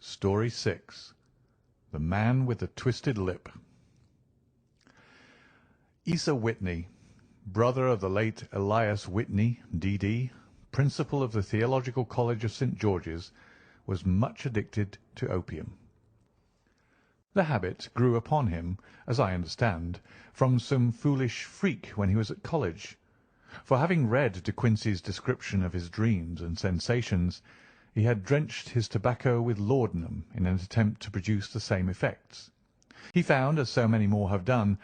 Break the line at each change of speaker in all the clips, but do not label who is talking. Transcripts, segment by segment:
Story 6. The Man with the Twisted Lip. Asa Whitney, brother of the late Elias Whitney, D.D., principal of the Theological College of St. George's, was much addicted to opium. The habit grew upon him, as I understand, from some foolish freak when he was at college, for having read De Quincey's description of his dreams and sensations, he had drenched his tobacco with laudanum in an attempt to produce the same effects. He found, as so many more have done,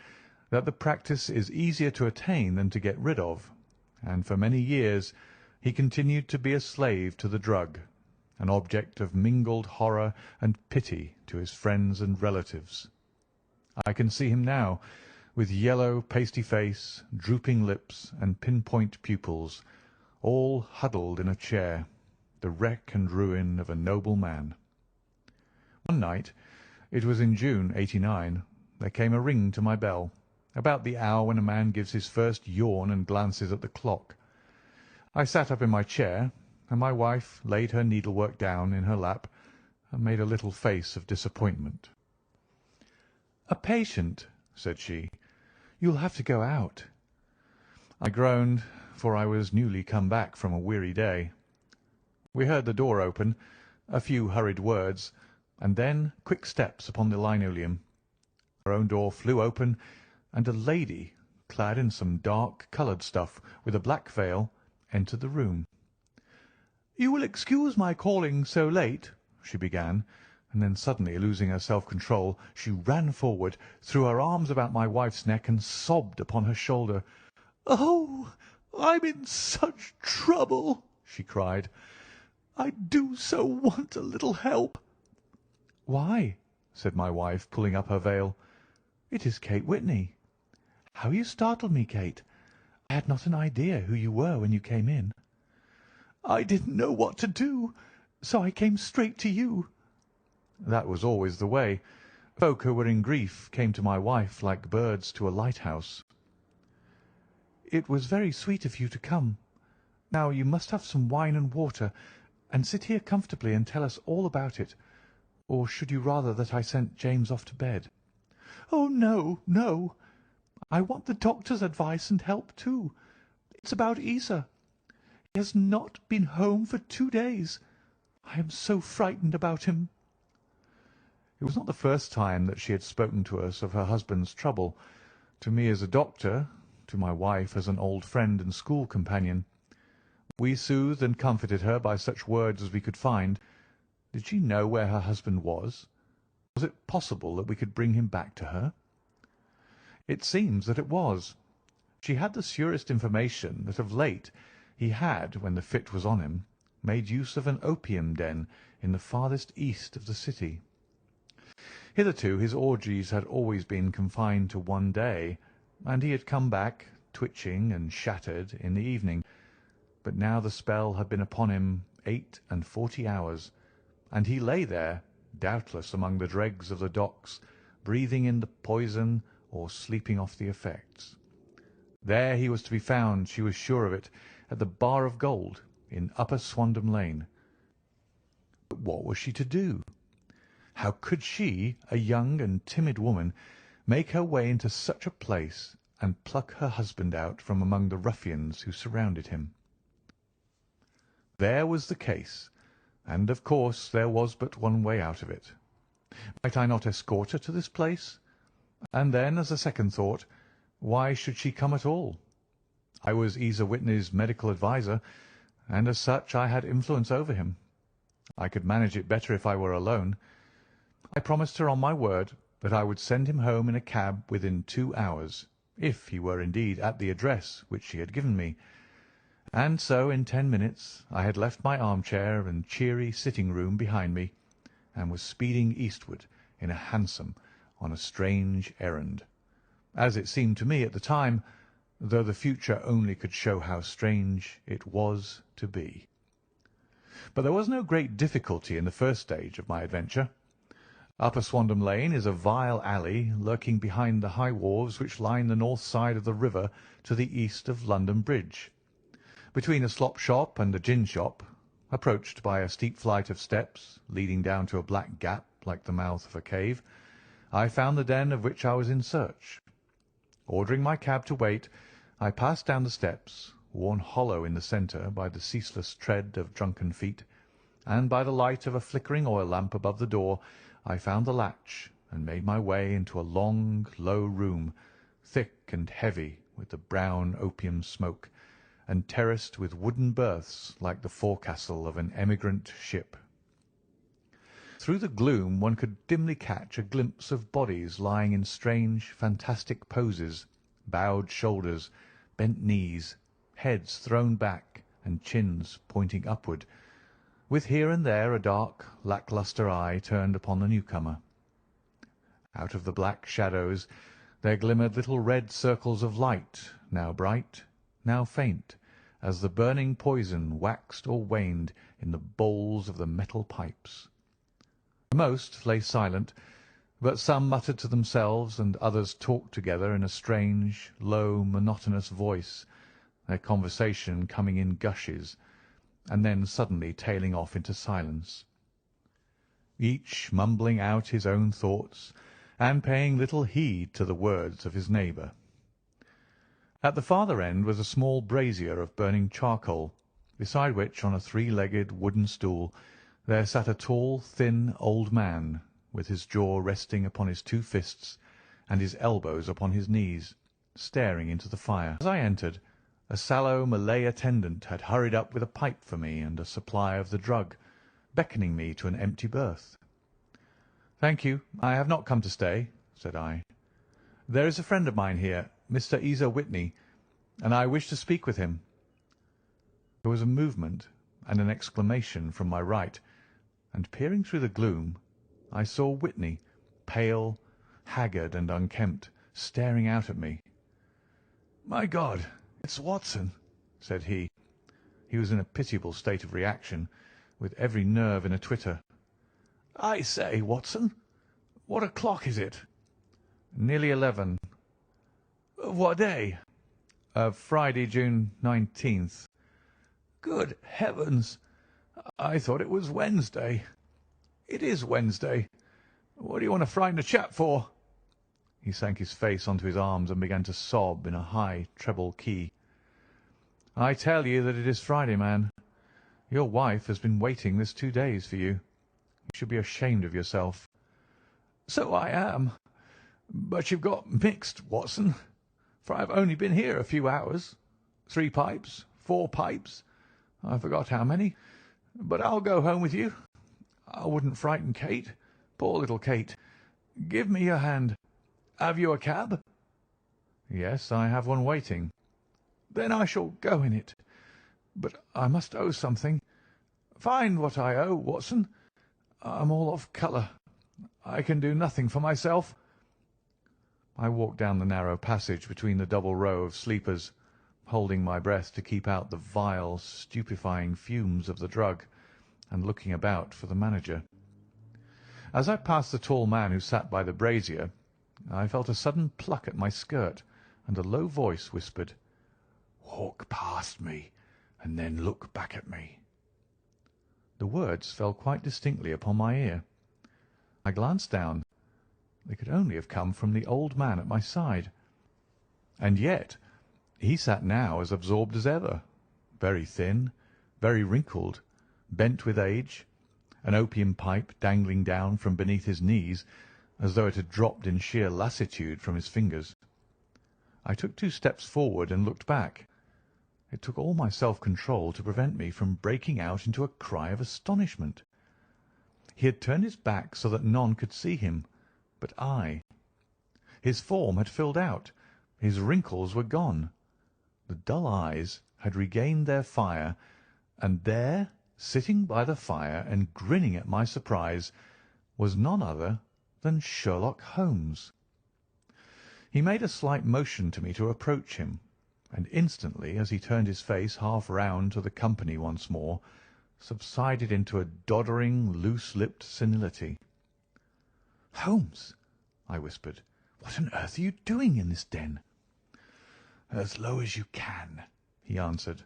that the practice is easier to attain than to get rid of, and for many years he continued to be a slave to the drug, an object of mingled horror and pity to his friends and relatives. I can see him now, with yellow, pasty face, drooping lips, and pinpoint pupils, all huddled in a chair, the wreck and ruin of a noble man. One night, it was in June, '89, there came a ring to my bell, about the hour when a man gives his first yawn and glances at the clock. I sat up in my chair, and my wife laid her needlework down in her lap and made a little face of disappointment. "A patient," said she. "You'll have to go out." I groaned, for I was newly come back from a weary day. We heard the door open, a few hurried words, and then quick steps upon the linoleum. Her own door flew open, and a lady, clad in some dark-coloured stuff, with a black veil, entered the room. "You will excuse my calling so late," she began, and then suddenly losing her self-control, she ran forward, threw her arms about my wife's neck, and sobbed upon her shoulder. "Oh, I'm in such trouble!" she cried. "I do so want a little help." "Why?" said my wife, pulling up her veil. "It is Kate Whitney. How you startled me, Kate! I had not an idea who you were when you came in." "I didn't know what to do, so I came straight to you." That was always the way. Folk who were in grief came to my wife like birds to a lighthouse. "It was very sweet of you to come. Now you must have some wine and water, and sit here comfortably and tell us all about it. Or should you rather that I sent James off to bed?" "Oh, no, no. I want the doctor's advice and help too. It's about Isa. He has not been home for 2 days. I am so frightened about him." It was not the first time that she had spoken to us of her husband's trouble, to me as a doctor, to my wife as an old friend and school companion. We soothed and comforted her by such words as we could find. Did she know where her husband was? Was it possible that we could bring him back to her? It seems that it was. She had the surest information that of late he had, when the fit was on him, made use of an opium den in the farthest east of the city. Hitherto his orgies had always been confined to one day, and he had come back, twitching and shattered, in the evening. But now the spell had been upon him 48 hours, and he lay there, doubtless among the dregs of the docks, breathing in the poison or sleeping off the effects. There he was to be found, she was sure of it, at the Bar of Gold in Upper Swandam Lane. But what was she to do? How could she, a young and timid woman, make her way into such a place and pluck her husband out from among the ruffians who surrounded him? There was the case, and of course there was but one way out of it. Might I not escort her to this place? And then, as a second thought, why should she come at all? I was Isa Whitney's medical adviser, and as such I had influence over him. I could manage it better if I were alone. I promised her on my word that I would send him home in a cab within 2 hours, if he were indeed at the address which she had given me. And so in 10 minutes I had left my armchair and cheery sitting-room behind me, and was speeding eastward in a hansom on a strange errand, as it seemed to me at the time, though the future only could show how strange it was to be. But there was no great difficulty in the first stage of my adventure. Upper Swandam Lane is a vile alley lurking behind the high wharves which line the north side of the river to the east of London Bridge. Between a slop shop and a gin shop, Approached by a steep flight of steps leading down to a black gap like the mouth of a cave, I found the den of which I was in search. Ordering my cab to wait, I passed down the steps, worn hollow in the centre by the ceaseless tread of drunken feet, and by the light of a flickering oil lamp above the door I found the latch and made my way into a long, low room, thick and heavy with the brown opium smoke, and terraced with wooden berths like the forecastle of an emigrant ship. Through the gloom one could dimly catch a glimpse of bodies lying in strange, fantastic poses, bowed shoulders, bent knees, heads thrown back, and chins pointing upward, with here and there a dark, lack-lustre eye turned upon the newcomer. Out of the black shadows there glimmered little red circles of light, now bright, now faint, as the burning poison waxed or waned in the bowls of the metal pipes. Most lay silent, but some muttered to themselves, and others talked together in a strange, low, monotonous voice, their conversation coming in gushes, and then suddenly tailing off into silence, each mumbling out his own thoughts and paying little heed to the words of his neighbour. At the farther end was a small brazier of burning charcoal, beside which, on a three-legged wooden stool, there sat a tall, thin old man, with his jaw resting upon his two fists and his elbows upon his knees, staring into the fire. As I entered, a sallow Malay attendant had hurried up with a pipe for me and a supply of the drug, beckoning me to an empty berth. "Thank you, I have not come to stay," said I. "There is a friend of mine here, Mr. Ezer Whitney, and I wish to speak with him." There was a movement and an exclamation from my right, and peering through the gloom, I saw Whitney, pale, haggard, and unkempt, staring out at me. "My God, it's Watson," said he. He was in a pitiable state of reaction, with every nerve in a twitter. "I say, Watson, what o'clock is it?" "Nearly 11.
"Of what day?"
"Of Friday, June 19th.
"Good heavens! I thought it was Wednesday. It is Wednesday. What do you want to frighten a chap for?"
He sank his face onto his arms and began to sob in a high treble key. "I tell you that it is Friday, man. Your wife has been waiting this 2 days for you. You should be ashamed of yourself."
"So I am. But you've got mixed, Watson, for I've only been here a few hours. 3 pipes, 4 pipes, I forgot how many. But I'll go home with you. I wouldn't frighten Kate. Poor little Kate. Give me your hand. Have you a cab?"
"Yes, I have one waiting."
"Then I shall go in it. But I must owe something. Find what I owe, Watson. I'm all off colour. I can do nothing for myself."
I walked down the narrow passage between the double row of sleepers, holding my breath to keep out the vile, stupefying fumes of the drug, and looking about for the manager. As I passed the tall man who sat by the brazier, I felt a sudden pluck at my skirt, and a low voice whispered, "Walk past me, and then look back at me." The words fell quite distinctly upon my ear. I glanced down. They could only have come from the old man at my side. And yet he sat now as absorbed as ever, very thin, very wrinkled, bent with age, an opium pipe dangling down from beneath his knees as though it had dropped in sheer lassitude from his fingers. I took 2 steps forward and looked back. It took all my self-control to prevent me from breaking out into a cry of astonishment. He had turned his back so that none could see him but I. His form had filled out. His wrinkles were gone. The dull eyes had regained their fire, and there, sitting by the fire and grinning at my surprise, was none other than Sherlock Holmes. He made a slight motion to me to approach him, and instantly, as he turned his face half round to the company once more, subsided into a doddering, loose-lipped senility. "Holmes," I whispered, "what on earth are you doing in this den?"
"As low as you can," he answered.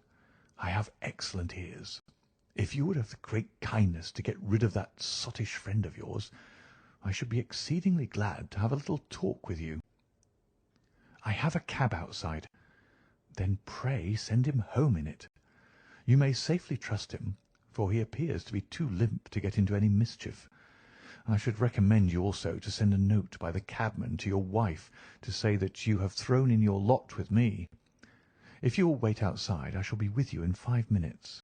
"I have excellent ears.
If you would have the great kindness to get rid of that sottish friend of yours, I should be exceedingly glad to have a little talk with you. I have a cab outside. Then pray send him home in it. You may safely trust him, for he appears to be too limp to get into any mischief. I should recommend you also to send a note by the cabman to your wife to say that you have thrown in your lot with me. If you will wait outside, I shall be with you in 5 minutes."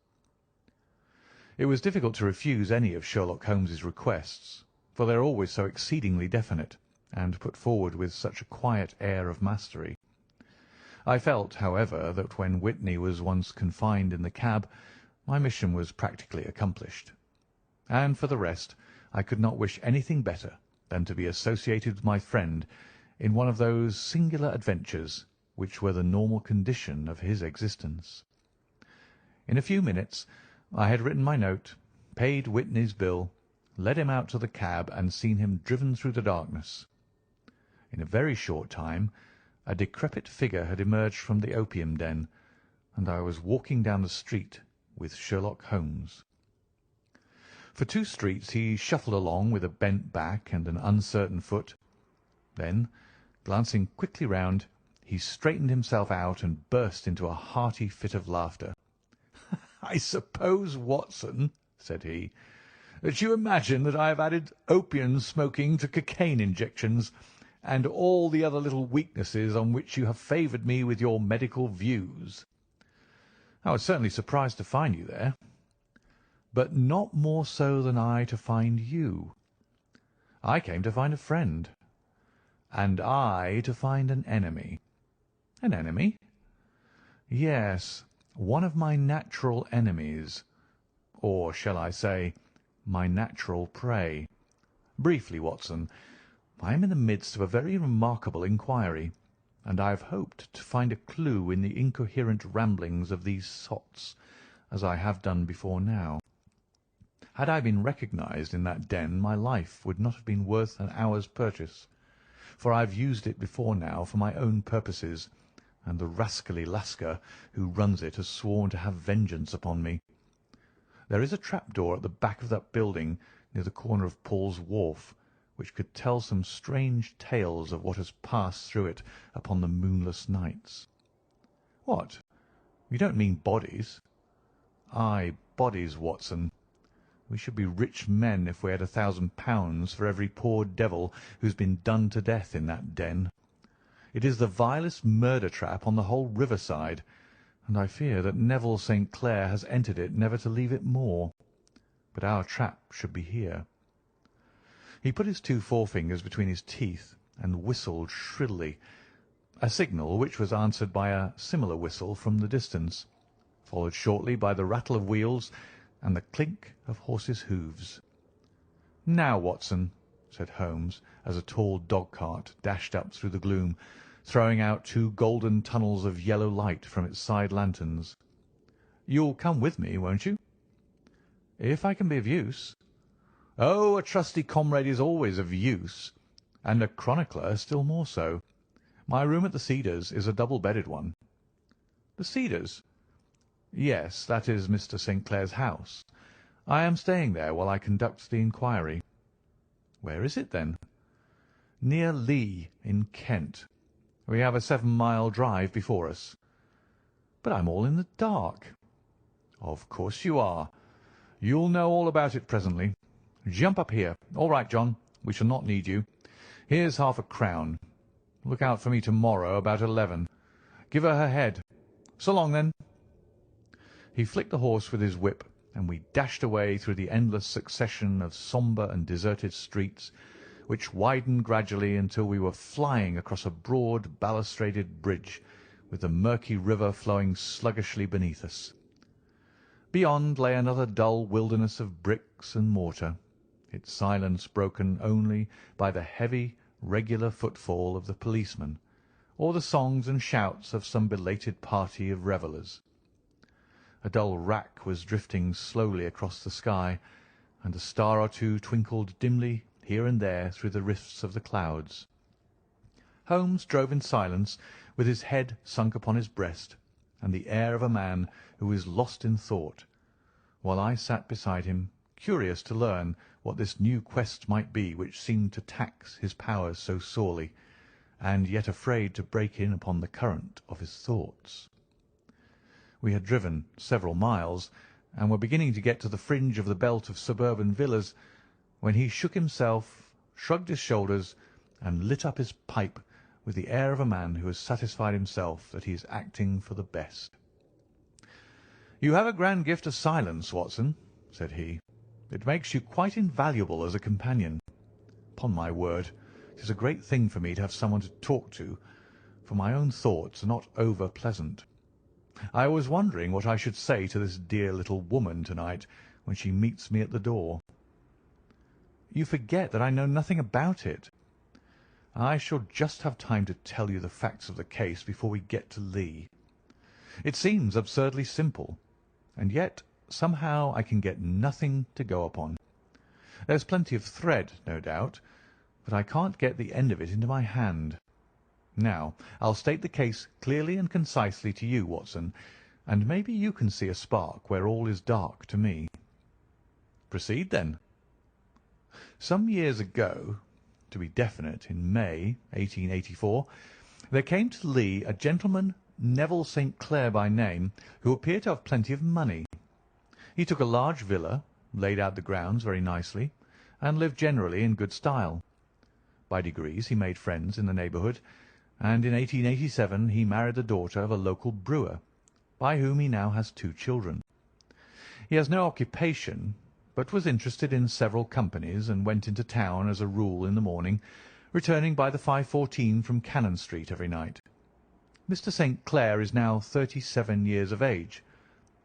It was difficult to refuse any of Sherlock Holmes's requests, for they are always so exceedingly definite, and put forward with such a quiet air of mastery. I felt, however, that when Whitney was once confined in the cab, my mission was practically accomplished. And for the rest, I could not wish anything better than to be associated with my friend in one of those singular adventures which were the normal condition of his existence. In a few minutes I had written my note, paid Whitney's bill, led him out to the cab, and seen him driven through the darkness. In a very short time a decrepit figure had emerged from the opium den, and I was walking down the street with Sherlock Holmes. For 2 streets he shuffled along with a bent back and an uncertain foot. Then, glancing quickly round, he straightened himself out and burst into a hearty fit of laughter. "I suppose, Watson," said he, "that you imagine that I have added opium smoking to cocaine injections, and all the other little weaknesses on which you have favoured me with your medical views. I was certainly surprised to find you there, but not more so than I to find you. I came to find a friend, and I to find an enemy." "An enemy?" "Yes, one of my natural enemies, or shall I say, my natural prey. Briefly, Watson, I am in the midst of a very remarkable inquiry, and I have hoped to find a clue in the incoherent ramblings of these sots, as I have done before now. Had I been recognized in that den, my life would not have been worth an hour's purchase, for I have used it before now for my own purposes, and the rascally Lascar who runs it has sworn to have vengeance upon me. There is a trap-door at the back of that building, near the corner of Paul's Wharf, which could tell some strange tales of what has passed through it upon the moonless nights." "What? You don't mean bodies?" "Aye, bodies, Watson. We should be rich men if we had £1,000 for every poor devil who's been done to death in that den. It is the vilest murder trap on the whole riverside, and I fear that Neville St. Clair has entered it never to leave it more. But our trap should be here." He put his 2 forefingers between his teeth and whistled shrilly, a signal which was answered by a similar whistle from the distance, followed shortly by the rattle of wheels and the clink of horses' hoofs. "Now, Watson," said Holmes, as a tall dog-cart dashed up through the gloom, throwing out 2 golden tunnels of yellow light from its side lanterns. "You'll come with me, won't you?" "If I can be of use." "Oh, a trusty comrade is always of use, and a chronicler still more so. My room at the Cedars is a double-bedded one." "The Cedars?" "Yes, that is Mr. St. Clair's house. I am staying there while I conduct the inquiry." "Where is it, then?" "Near Lee, in Kent. We have a 7-mile drive before us." "But I'm all in the dark." "Of course you are. You'll know all about it presently. Jump up here. All right, John, we shall not need you. Here's £half-a-crown. Look out for me tomorrow about 11. Give her head. So long, then." He flicked the horse with his whip, and we dashed away through the endless succession of sombre and deserted streets, which widened gradually until we were flying across a broad balustraded bridge, with the murky river flowing sluggishly beneath us. Beyond lay another dull wilderness of bricks and mortar, its silence broken only by the heavy, regular footfall of the policeman, or the songs and shouts of some belated party of revellers. A dull wrack was drifting slowly across the sky, and a star or 2 twinkled dimly here and there through the rifts of the clouds. Holmes drove in silence, with his head sunk upon his breast, and the air of a man who is lost in thought, while I sat beside him, curious to learn what this new quest might be which seemed to tax his powers so sorely, and yet afraid to break in upon the current of his thoughts. We had driven several miles, and were beginning to get to the fringe of the belt of suburban villas, when he shook himself, shrugged his shoulders, and lit up his pipe with the air of a man who has satisfied himself that he is acting for the best. "You have a grand gift of silence, Watson," said he. "It makes you quite invaluable as a companion. Upon my word, it is a great thing for me to have someone to talk to, for my own thoughts are not over pleasant. I was wondering what I should say to this dear little woman to-night when she meets me at the door." "You forget that I know nothing about it." "I shall just have time to tell you the facts of the case before we get to Lee. It seems absurdly simple, and yet somehow I can get nothing to go upon. There's plenty of thread, no doubt, but I can't get the end of it into my hand. Now, I'll state the case clearly and concisely to you, Watson, and maybe you can see a spark where all is dark to me." "Proceed, then." "Some years ago, to be definite, in May, 1884, there came to Lee a gentleman, Neville St. Clair by name, who appeared to have plenty of money. He took a large villa, laid out the grounds very nicely, and lived generally in good style. By degrees he made friends in the neighbourhood, and in 1887 he married the daughter of a local brewer, by whom he now has 2 children. He has no occupation, but was interested in several companies, and went into town as a rule in the morning, returning by the 5:14 from Cannon Street every night. Mr. St. Clair is now 37 years of age,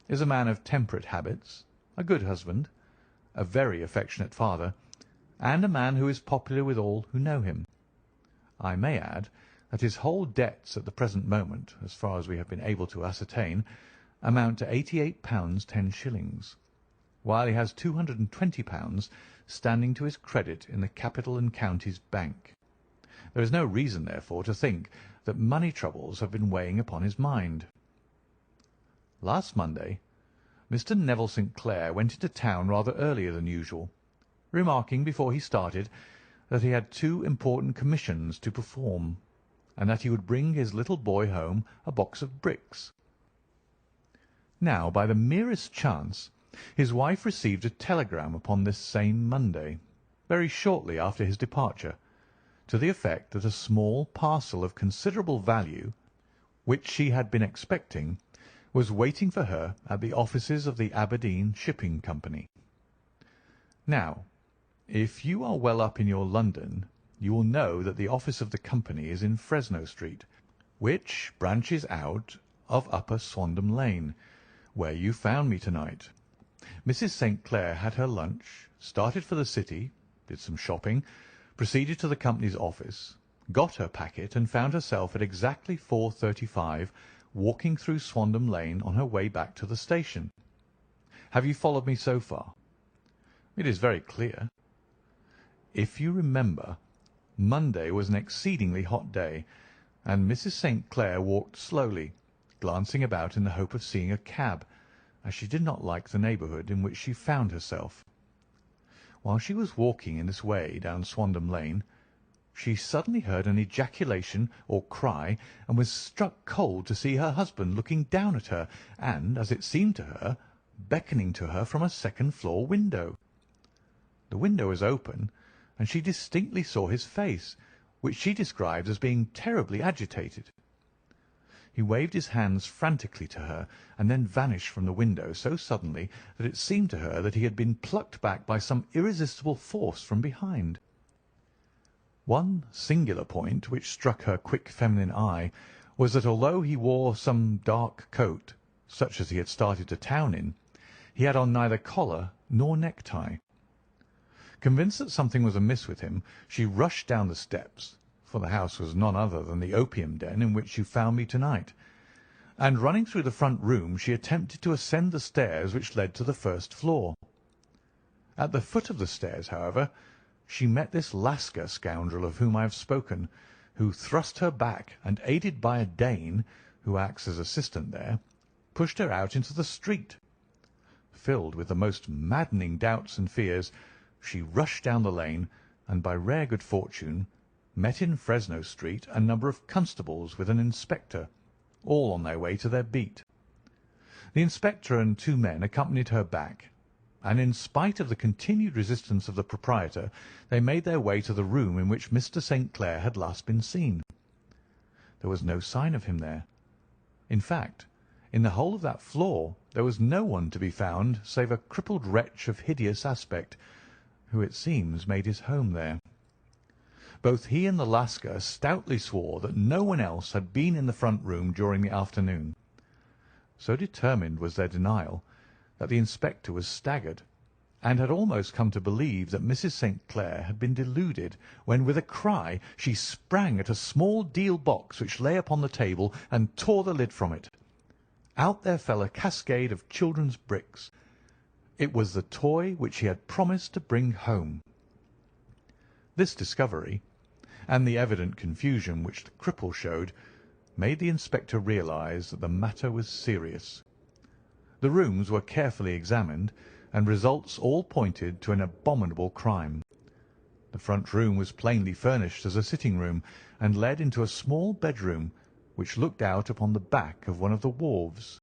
is a man of temperate habits, a good husband, a very affectionate father, and a man who is popular with all who know him. I may add that his whole debts at the present moment, as far as we have been able to ascertain, amount to £88 10s, while he has £220 standing to his credit in the Capital and Counties Bank. There is no reason, therefore, to think that money troubles have been weighing upon his mind. Last Monday, Mr. Neville St. Clair went into town rather earlier than usual, remarking before he started that he had 2 important commissions to perform, and that he would bring his little boy home a box of bricks. Now, by the merest chance, his wife received a telegram upon this same Monday, very shortly after his departure, to the effect that a small parcel of considerable value, which she had been expecting, was waiting for her at the offices of the Aberdeen Shipping Company. Now, if you are well up in your London, you will know that the office of the company is in Fresno Street, which branches out of Upper Swandam Lane, where you found me to-night. Mrs. St. Clair had her lunch, started for the city, did some shopping, proceeded to the company's office, got her packet, and found herself at exactly 4:35 walking through Swandam Lane on her way back to the station. Have you followed me so far? It is very clear. If you remember, Monday was an exceedingly hot day, and Mrs. St. Clair walked slowly, glancing about in the hope of seeing a cab, as she did not like the neighbourhood in which she found herself. While she was walking in this way down Swandam Lane, she suddenly heard an ejaculation or cry, and was struck cold to see her husband looking down at her and, as it seemed to her, beckoning to her from a second-floor window. The window was open, and she distinctly saw his face, which she described as being terribly agitated. He waved his hands frantically to her, and then vanished from the window so suddenly that it seemed to her that he had been plucked back by some irresistible force from behind. One singular point which struck her quick feminine eye was that although he wore some dark coat, such as he had started to town in, he had on neither collar nor necktie. Convinced that something was amiss with him, she rushed down the steps, for the house was none other than the opium den in which you found me to-night, and running through the front room she attempted to ascend the stairs which led to the first floor. At the foot of the stairs, however, she met this Lascar scoundrel of whom I have spoken, who thrust her back, and, aided by a Dane, who acts as assistant there, pushed her out into the street. Filled with the most maddening doubts and fears, she rushed down the lane, and by rare good fortune met in Fresno Street a number of constables with an inspector, all on their way to their beat. The inspector and two men accompanied her back, and in spite of the continued resistance of the proprietor, they made their way to the room in which Mr. St. Clair had last been seen. There was no sign of him there. In fact, in the whole of that floor there was no one to be found save a crippled wretch of hideous aspect, who it seems made his home there. Both he and the Lascar stoutly swore that no one else had been in the front room during the afternoon. So determined was their denial that the inspector was staggered, and had almost come to believe that Mrs. St. Clair had been deluded, when with a cry she sprang at a small deal box which lay upon the table and tore the lid from it. Out there fell a cascade of children's bricks. It was the toy which he had promised to bring home. This discovery, and the evident confusion which the cripple showed, made the inspector realize that the matter was serious. The rooms were carefully examined, and results all pointed to an abominable crime. The front room was plainly furnished as a sitting-room, and led into a small bedroom which looked out upon the back of one of the wharves.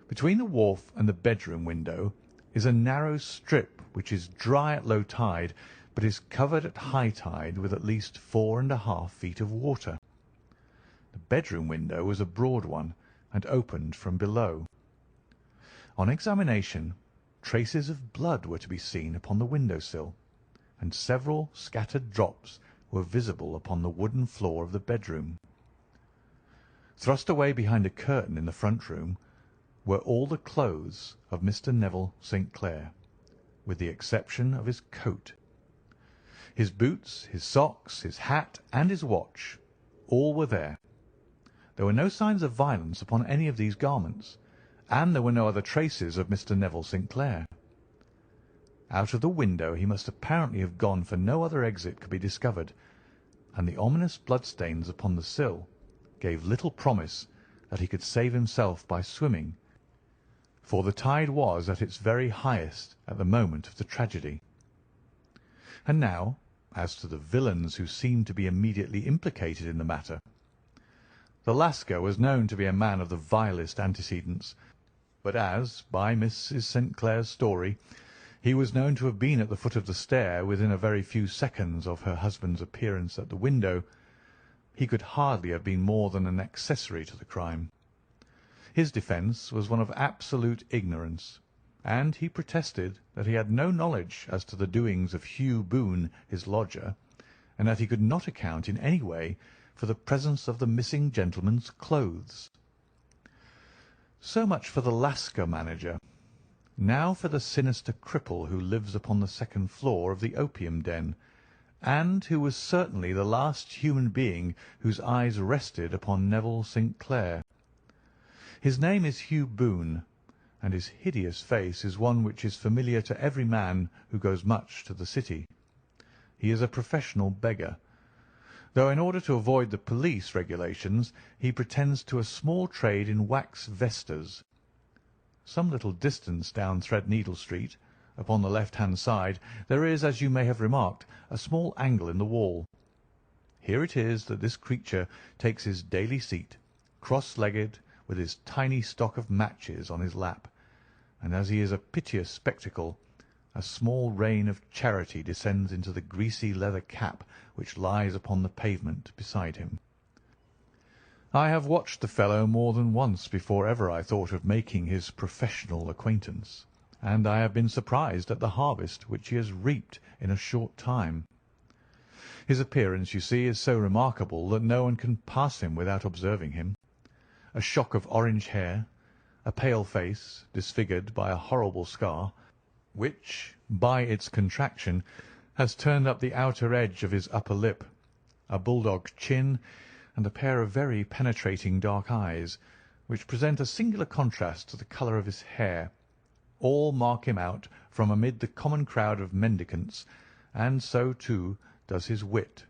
Between the wharf and the bedroom window is a narrow strip which is dry at low tide, but is covered at high tide with at least 4½ feet of water. The bedroom window was a broad one, and opened from below. On examination, traces of blood were to be seen upon the window-sill, and several scattered drops were visible upon the wooden floor of the bedroom. Thrust away behind a curtain in the front room were all the clothes of Mr. Neville St. Clair, with the exception of his coat. His boots, his socks, his hat, and his watch, all were there. There were no signs of violence upon any of these garments, and there were no other traces of Mr. Neville St. Clair. Out of the window he must apparently have gone, for no other exit could be discovered, and the ominous bloodstains upon the sill gave little promise that he could save himself by swimming, for the tide was at its very highest at the moment of the tragedy. And now, as to the villains who seemed to be immediately implicated in the matter. The Lascar was known to be a man of the vilest antecedents, but as, by Mrs. St. Clair's story, he was known to have been at the foot of the stair within a very few seconds of her husband's appearance at the window, he could hardly have been more than an accessory to the crime. His defence was one of absolute ignorance, and he protested that he had no knowledge as to the doings of Hugh Boone, his lodger, and that he could not account in any way for the presence of the missing gentleman's clothes. So much for the Lascar manager. Now for the sinister cripple who lives upon the second floor of the opium den, and who was certainly the last human being whose eyes rested upon Neville St. Clair. His name is Hugh Boone, and his hideous face is one which is familiar to every man who goes much to the city. He is a professional beggar, though in order to avoid the police regulations he pretends to a small trade in wax vestas. Some little distance down Threadneedle Street, upon the left-hand side, there is, as you may have remarked, a small angle in the wall. Here it is that this creature takes his daily seat, cross-legged, with his tiny stock of matches on his lap, and as he is a piteous spectacle, a small rain of charity descends into the greasy leather cap which lies upon the pavement beside him. I have watched the fellow more than once before ever I thought of making his professional acquaintance, and I have been surprised at the harvest which he has reaped in a short time. His appearance, you see, is so remarkable that no one can pass him without observing him. A shock of orange hair, a pale face disfigured by a horrible scar, which, by its contraction, has turned up the outer edge of his upper lip, a bulldog chin, and a pair of very penetrating dark eyes, which present a singular contrast to the colour of his hair, all mark him out from amid the common crowd of mendicants, and so, too, does his wit,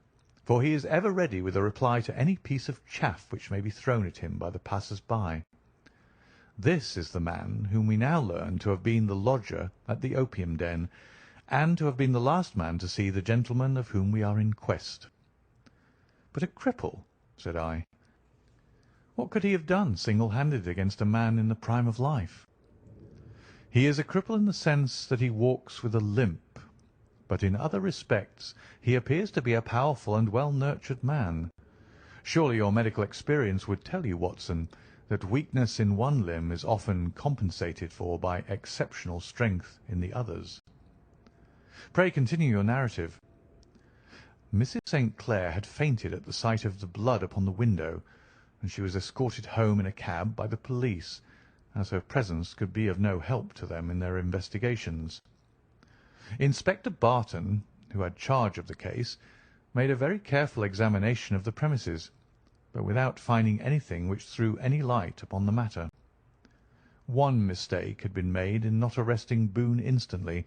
for he is ever ready with a reply to any piece of chaff which may be thrown at him by the passers-by. This is the man whom we now learn to have been the lodger at the opium den, and to have been the last man to see the gentleman of whom we are in quest." "But a cripple," said I. "What could he have done single-handed against a man in the prime of life?" "He is a cripple in the sense that he walks with a limp, but in other respects he appears to be a powerful and well-nurtured man. Surely your medical experience would tell you, Watson, that weakness in one limb is often compensated for by exceptional strength in the others. Pray continue your narrative." "Mrs. St. Clair had fainted at the sight of the blood upon the window, and she was escorted home in a cab by the police, as her presence could be of no help to them in their investigations. Inspector Barton, who had charge of the case, made a very careful examination of the premises, but without finding anything which threw any light upon the matter. One mistake had been made in not arresting Boone instantly,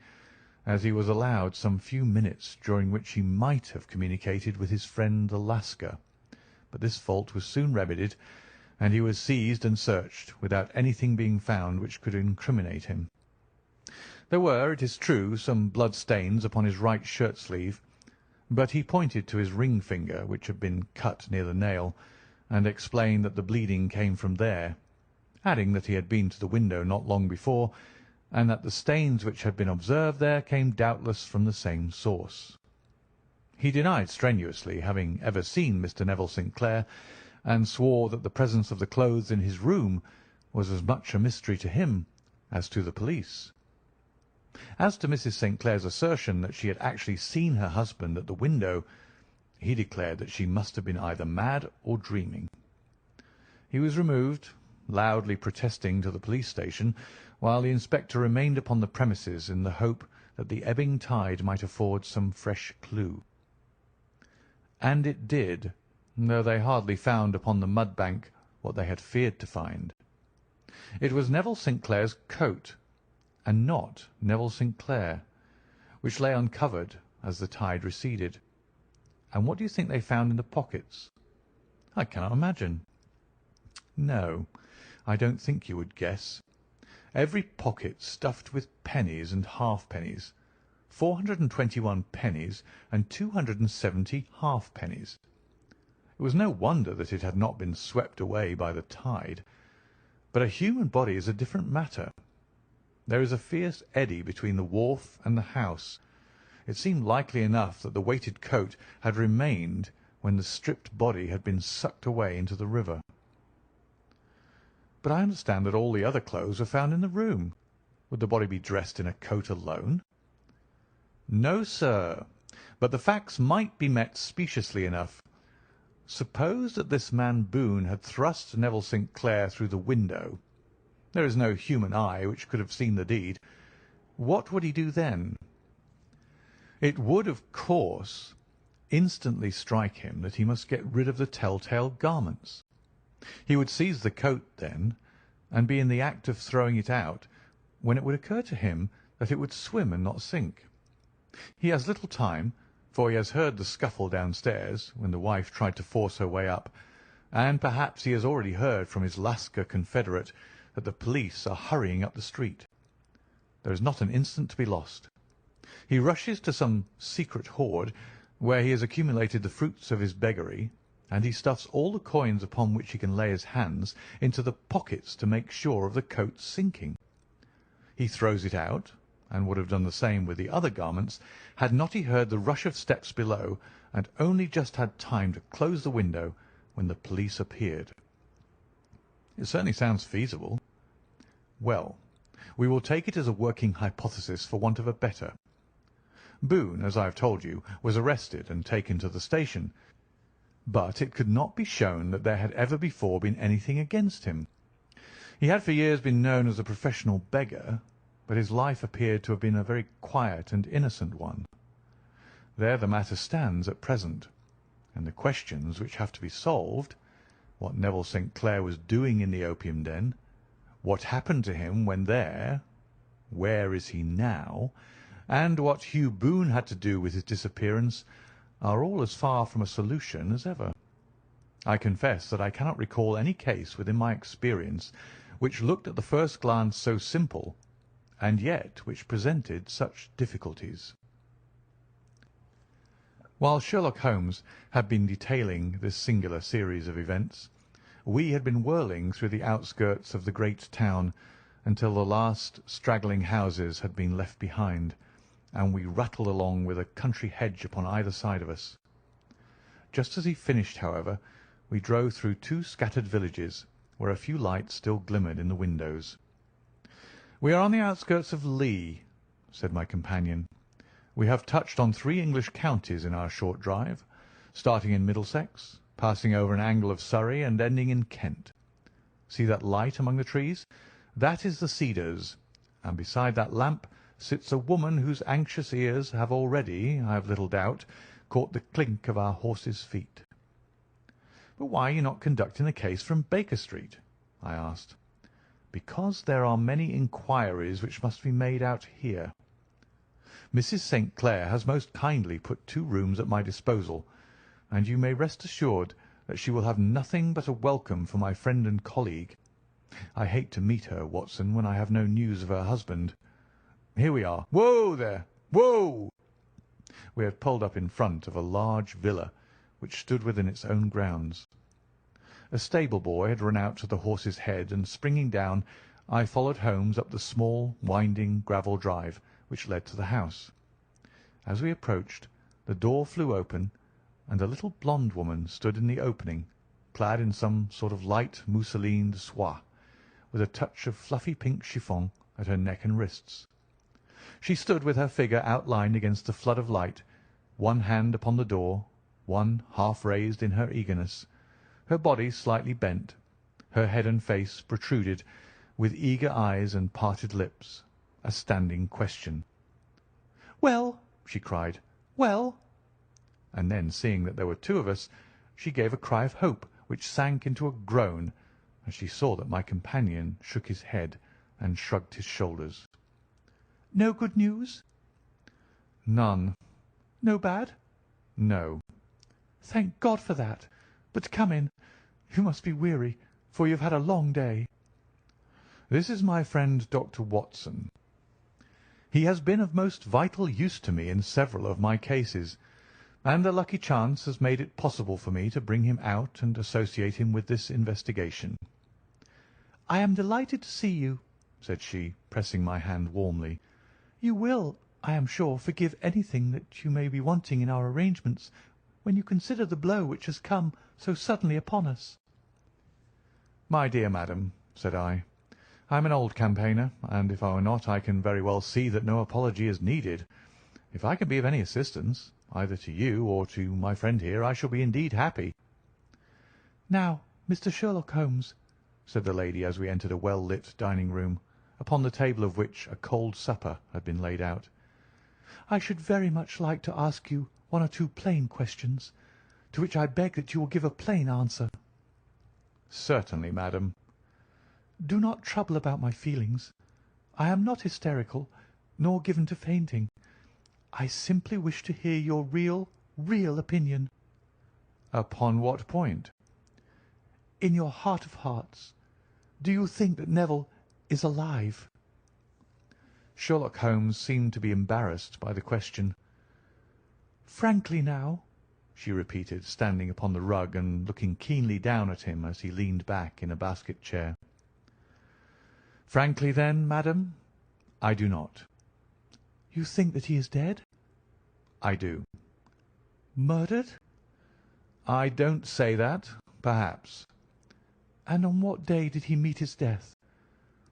as he was allowed some few minutes during which he might have communicated with his friend the Lascar, but this fault was soon remedied, and he was seized and searched without anything being found which could incriminate him. There were, it is true, some blood-stains upon his right shirt-sleeve, but he pointed to his ring finger, which had been cut near the nail, and explained that the bleeding came from there, adding that he had been to the window not long before, and that the stains which had been observed there came doubtless from the same source. He denied strenuously having ever seen Mr. Neville St. Clair, and swore that the presence of the clothes in his room was as much a mystery to him as to the police. As to Mrs. St. Clair's assertion that she had actually seen her husband at the window, he declared that she must have been either mad or dreaming. He was removed, loudly protesting, to the police station, while the inspector remained upon the premises in the hope that the ebbing tide might afford some fresh clue. And it did, though they hardly found upon the mud-bank what they had feared to find. It was Neville St. Clair's coat, and not Neville St. Clair, which lay uncovered as the tide receded. And what do you think they found in the pockets? I cannot imagine. No, I don't think you would guess. Every pocket stuffed with pennies and halfpennies, 421 pennies and 270 halfpennies. It was no wonder that it had not been swept away by the tide. But a human body is a different matter. There is a fierce eddy between the wharf and the house. It seemed likely enough that the weighted coat had remained when the stripped body had been sucked away into the river. But I understand that all the other clothes were found in the room. Would the body be dressed in a coat alone? No, sir, but the facts might be met speciously enough. Suppose that this man Boone had thrust Neville St. Clair through the window. There is no human eye which could have seen the deed. What would he do then? It would, of course, instantly strike him that he must get rid of the tell-tale garments. He would seize the coat then, and be in the act of throwing it out, when it would occur to him that it would swim and not sink. He has little time, for he has heard the scuffle downstairs when the wife tried to force her way up, and perhaps he has already heard from his Lascar confederate that the police are hurrying up the street. There is not an instant to be lost. He rushes to some secret hoard where he has accumulated the fruits of his beggary, and he stuffs all the coins upon which he can lay his hands into the pockets to make sure of the coat's sinking. He throws it out, and would have done the same with the other garments, had not he heard the rush of steps below, and only just had time to close the window when the police appeared. It certainly sounds feasible. Well, we will take it as a working hypothesis for want of a better. Boone, as I have told you, was arrested and taken to the station, but it could not be shown that there had ever before been anything against him. He had for years been known as a professional beggar, but his life appeared to have been a very quiet and innocent one. There the matter stands at present, and the questions which have to be solved, what Neville St. Clair was doing in the opium den, what happened to him when there, where is he now, and what Hugh Boone had to do with his disappearance, are all as far from a solution as ever. I confess that I cannot recall any case within my experience which looked at the first glance so simple, and yet which presented such difficulties. While Sherlock Holmes had been detailing this singular series of events, we had been whirling through the outskirts of the great town until the last straggling houses had been left behind, and we rattled along with a country hedge upon either side of us. Just as he finished, however, we drove through 2 scattered villages, where a few lights still glimmered in the windows. "We are on the outskirts of Lee," said my companion. "We have touched on 3 English counties in our short drive, starting in Middlesex, passing over an angle of Surrey, and ending in Kent. See that light among the trees? That is the Cedars, and beside that lamp sits a woman whose anxious ears have already, I have little doubt, caught the clink of our horses' feet." "But why are you not conducting the case from Baker Street?" I asked. "Because there are many inquiries which must be made out here. Mrs. St. Clair has most kindly put 2 rooms at my disposal, and you may rest assured that she will have nothing but a welcome for my friend and colleague. I hate to meet her, Watson, when I have no news of her husband. Here we are. Whoa there! Whoa!" We had pulled up in front of a large villa which stood within its own grounds. A stable boy had run out to the horse's head, and springing down, I followed Holmes up the small, winding gravel drive which led to the house. As we approached, the door flew open, and a little blonde woman stood in the opening, clad in some sort of light mousseline de soie, with a touch of fluffy pink chiffon at her neck and wrists. She stood with her figure outlined against the flood of light, one hand upon the door, one half raised in her eagerness, her body slightly bent, her head and face protruded, with eager eyes and parted lips, a standing question. "Well," she cried, "well!" And then, seeing that there were 2 of us, she gave a cry of hope which sank into a groan as she saw that my companion shook his head and shrugged his shoulders. "No good news?" "None." "No bad?" "No." "Thank God for that. But come in. You must be weary, for you have had a long day." "This is my friend Dr. Watson. He has been of most vital use to me in several of my cases, and a lucky chance has made it possible for me to bring him out and associate him with this investigation." "I am delighted to see you," said she, pressing my hand warmly. "You will, I am sure, forgive anything that you may be wanting in our arrangements when you consider the blow which has come so suddenly upon us." "My dear madam," said I am an old campaigner, and if I were not, I can very well see that no apology is needed. If I can be of any assistance, either to you or to my friend here, I shall be indeed happy." "Now, Mr. Sherlock Holmes," said the lady as we entered a well-lit dining-room, upon the table of which a cold supper had been laid out, "I should very much like to ask you 1 or 2 plain questions, to which I beg that you will give a plain answer." "Certainly, madam." "Do not trouble about my feelings. I am not hysterical, nor given to fainting. I simply wish to hear your real opinion." "Upon what point?" "In your heart of hearts, do you think that Neville is alive?" Sherlock Holmes seemed to be embarrassed by the question. "Frankly now," she repeated, standing upon the rug and looking keenly down at him as he leaned back in a basket chair. "Frankly, then, madam, I do not." "You think that he is dead?" "I do." "Murdered?" "I don't say that. Perhaps." "And on what day did he meet his death?"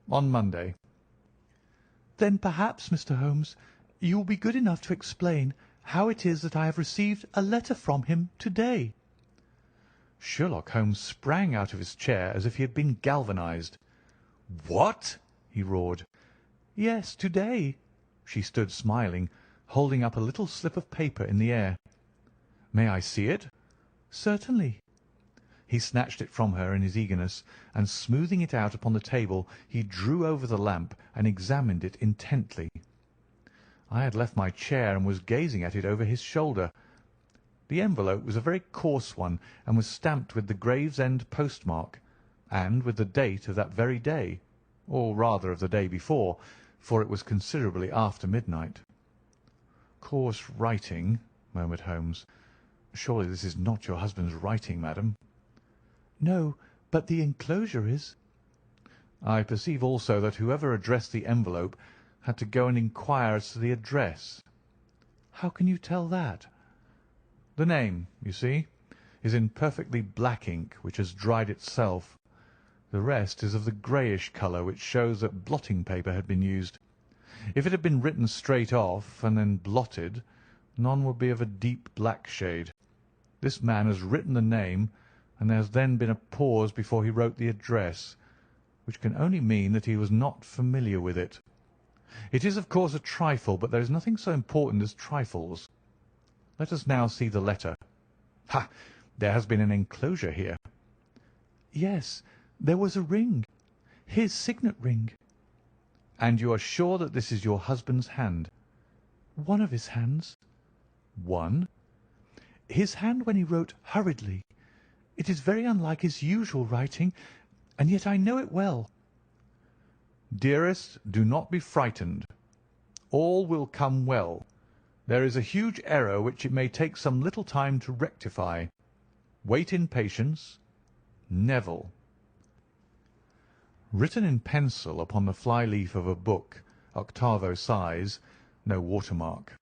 "On Monday." "Then perhaps, Mr. Holmes, you will be good enough to explain how it is that I have received a letter from him to-day." Sherlock Holmes sprang out of his chair as if he had been galvanized. "What?" he roared. "Yes, to-day." She stood smiling, holding up a little slip of paper in the air. "May I see it?" "Certainly." He snatched it from her in his eagerness, and smoothing it out upon the table, he drew over the lamp and examined it intently. I had left my chair and was gazing at it over his shoulder. The envelope was a very coarse one, and was stamped with the Gravesend postmark, and with the date of that very day, or rather of the day before, for it was considerably after midnight. "Coarse writing," murmured Holmes. "Surely this is not your husband's writing, madam?"
"No, but the enclosure is."
"I perceive also that whoever addressed the envelope had to go and inquire as to the address."
"How can you tell that?"
"The name, you see, is in perfectly black ink, which has dried itself. The rest is of the greyish colour, which shows that blotting paper had been used. If it had been written straight off and then blotted, none would be of a deep black shade. This man has written the name, and there has then been a pause before he wrote the address, which can only mean that he was not familiar with it. It is, of course, a trifle, but there is nothing so important as trifles. Let us now see the letter. Ha! There has been an enclosure here."
"Yes, there was a ring. His signet ring."
"And you are sure that this is your husband's hand?"
"One of his hands."
"One?"
"His hand when he wrote hurriedly. It is very unlike his usual writing, and yet I know it well."
"Dearest, do not be frightened. All will come well. There is a huge error which it may take some little time to rectify. Wait in patience. Neville." Written in pencil upon the fly-leaf of a book, octavo size, no watermark.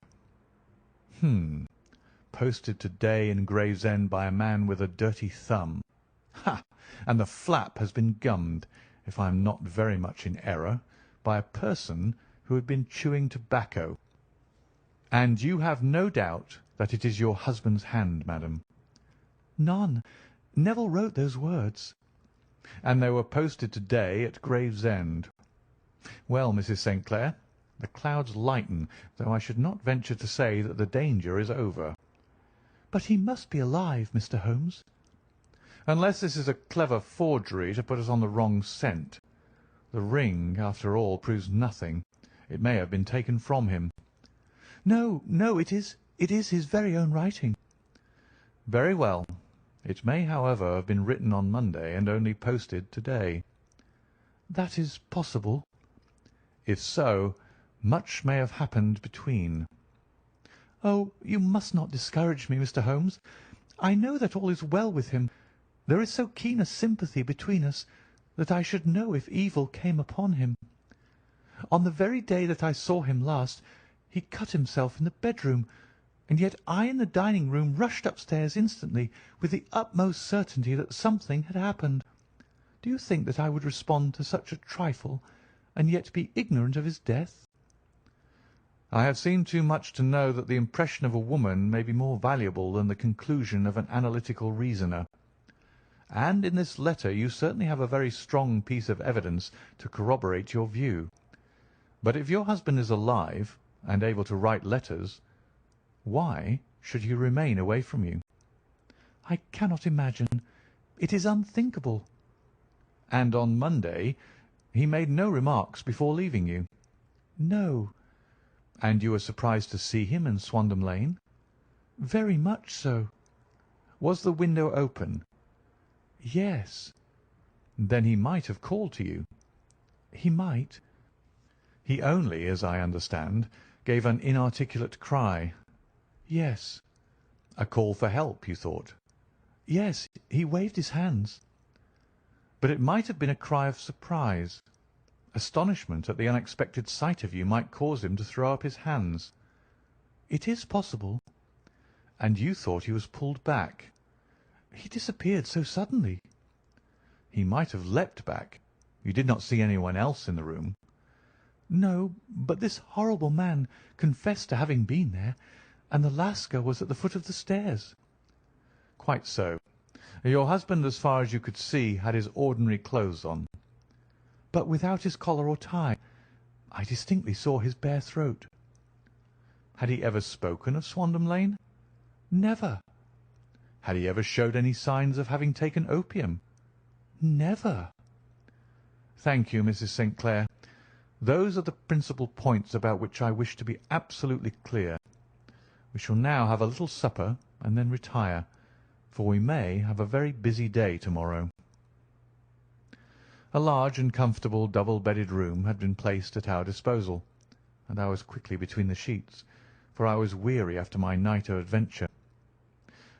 Posted to-day in Gravesend by a man with a dirty thumb. Ha! And the flap has been gummed, if I am not very much in error, by a person who had been chewing tobacco. And you have no doubt that it is your husband's hand, madam?"
"None. Neville wrote those words."
"And they were posted to-day at Gravesend. Well, Mrs. St. Clair, the clouds lighten, though I should not venture to say that the danger is over."
"But he must be alive, Mr. Holmes."
"Unless this is a clever forgery to put us on the wrong scent. The ring, after all, proves nothing. It may have been taken from him."
"No, no, it is his very own writing."
"Very well. It may, however, have been written on Monday and only posted to-day."
"That is possible."
"If so, much may have happened between."
"Oh, you must not discourage me, Mr. Holmes. I know that all is well with him. There is so keen a sympathy between us that I should know if evil came upon him. On the very day that I saw him last, he cut himself in the bedroom, and yet I in the dining-room rushed upstairs instantly with the utmost certainty that something had happened. Do you think that I would respond to such a trifle, and yet be ignorant of his death?"
"I have seen too much to know that the impression of a woman may be more valuable than the conclusion of an analytical reasoner. And in this letter you certainly have a very strong piece of evidence to corroborate your view. But if your husband is alive and able to write letters, why should he remain away from you?"
"I cannot imagine. It is unthinkable."
"And on Monday he made no remarks before leaving you?"
"No."
"And you were surprised to see him in Swandam Lane?"
"Very much so."
"Was the window open?"
"Yes."
"Then he might have called to you?"
"He might."
"He only, as I understand, gave an inarticulate cry?"
"Yes."
"A call for help, you thought?"
"Yes, he waved his hands."
"But it might have been a cry of surprise. Astonishment at the unexpected sight of you might cause him to throw up his hands."
"It is possible."
"And you thought he was pulled back?"
"He disappeared so suddenly."
"He might have leapt back. You did not see anyone else in the room?"
"No, but this horrible man confessed to having been there, and the Lascar was at the foot of the stairs."
"Quite so. Your husband, as far as you could see, had his ordinary clothes on?"
"But without his collar or tie. I distinctly saw his bare throat."
"Had he ever spoken of Swandam Lane?"
"Never."
"Had he ever showed any signs of having taken opium?"
"Never."
"Thank you, Mrs. St. Clair. Those are the principal points about which I wish to be absolutely clear. We shall now have a little supper and then retire, for we may have a very busy day to-morrow." A large and comfortable double-bedded room had been placed at our disposal, and I was quickly between the sheets, for I was weary after my night of adventure.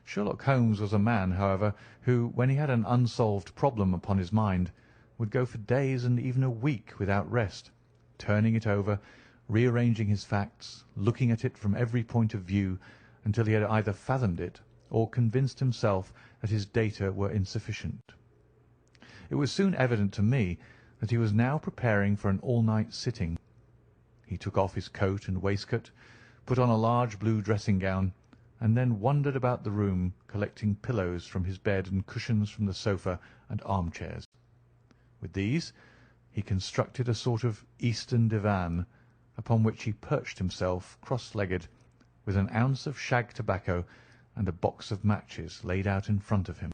Sherlock Holmes was a man, however, who, when he had an unsolved problem upon his mind, would go for days and even a week without rest, turning it over, rearranging his facts, looking at it from every point of view until he had either fathomed it or convinced himself that his data were insufficient. It was soon evident to me that he was now preparing for an all-night sitting. He took off his coat and waistcoat, put on a large blue dressing-gown, and then wandered about the room, collecting pillows from his bed and cushions from the sofa and armchairs. With these he constructed a sort of Eastern divan, upon which he perched himself cross-legged, with an ounce of shag tobacco and a box of matches laid out in front of him.